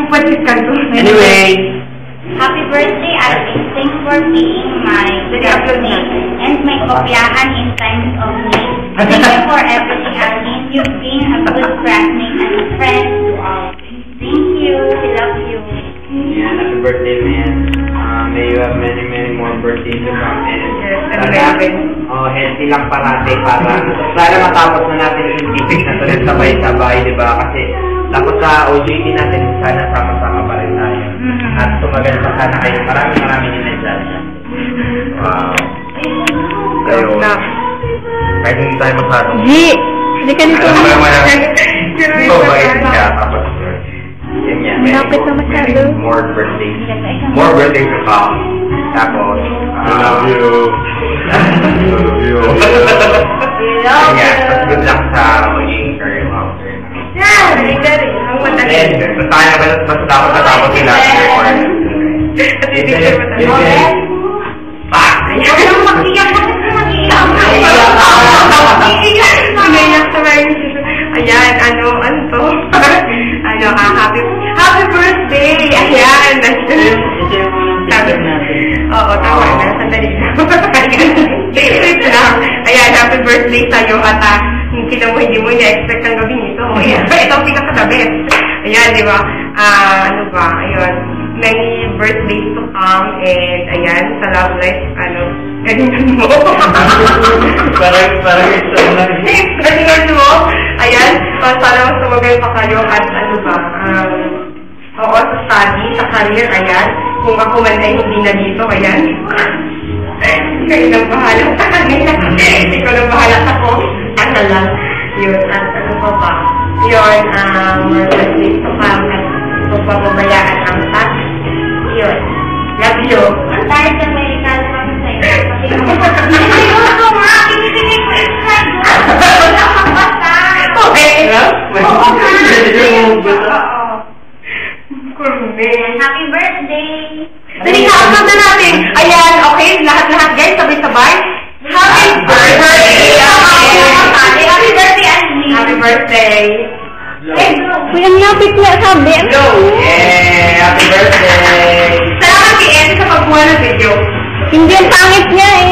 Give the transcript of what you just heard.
nagpalit ka doon. Anyway. Happy birthday, Alvin. Thanks for being my birthday and my kopyahan in times of need. Thank you for everything, Alvin. You've been a good classmate and a friend to all. Thank you. We love you. Yeah, happy birthday, man. May you have many more birthdays to come. And healthy lang parati para sana matapos na natin yung tipik na tuloy sabay-sabay, di ba? Kasi tapos sa OJT natin, sana sama-sama pa rin tayo. At tumagal pa sana kayo. Maraming inasal. Wow. Ayun. Kahit hindi tayo masyadong. G! Hindi ka nito. So, bakit ka? Tapos, yun yan. Malapit na masyado. More birthdays. More birthdays to come. Tapos, I love you. I love you. Yeah, good luck sa magiging career officer. Yeah, very. Basta dapat natapos sila sa record. Huwag lang mag-iyak kasi mag-iyak. Ayan, ano to? Happy birthday! Ayan! Oo, tama na. Sandali na. Ayan, happy birthday sa'yo at kita mo, hindi mo na-expect ang gawin ito. Ito ang pinaka-the-best. Ayan, di ba? Ano ba? Ayun. Many birthdays to come and ayan, sa love life, galingan mo. Parang ito lang. Galingan mo. Ayan, sana mas tumagal pa kayo at oo, sa study, sa career, ayan. Kung ako man ay hindi na dito, ayan. Kayo nang bahala sa kanila. Ikaw nang bahala sa ko. Ano lang. Yun, at ano pa ba? Yun, birthdays to come at pagpapabayaan ang tax. Yun. Love you. Ang tayo sa Amerikano kami sa iyo. Ayoko nga, kinikinig ko yung slide. Wala kang basta. Okay. Happy birthday. Dali na, na natin. Ayan, okay. Lahat-lahat guys, sabay-sabay. Happy birthday! Happy birthday, Andy. Happy birthday. Uy, ang lapit na sabi. Hello! Yeah! Happy birthday! Salamat kay Ed sa pagkuha ng video. Hindi ang pangit niya eh.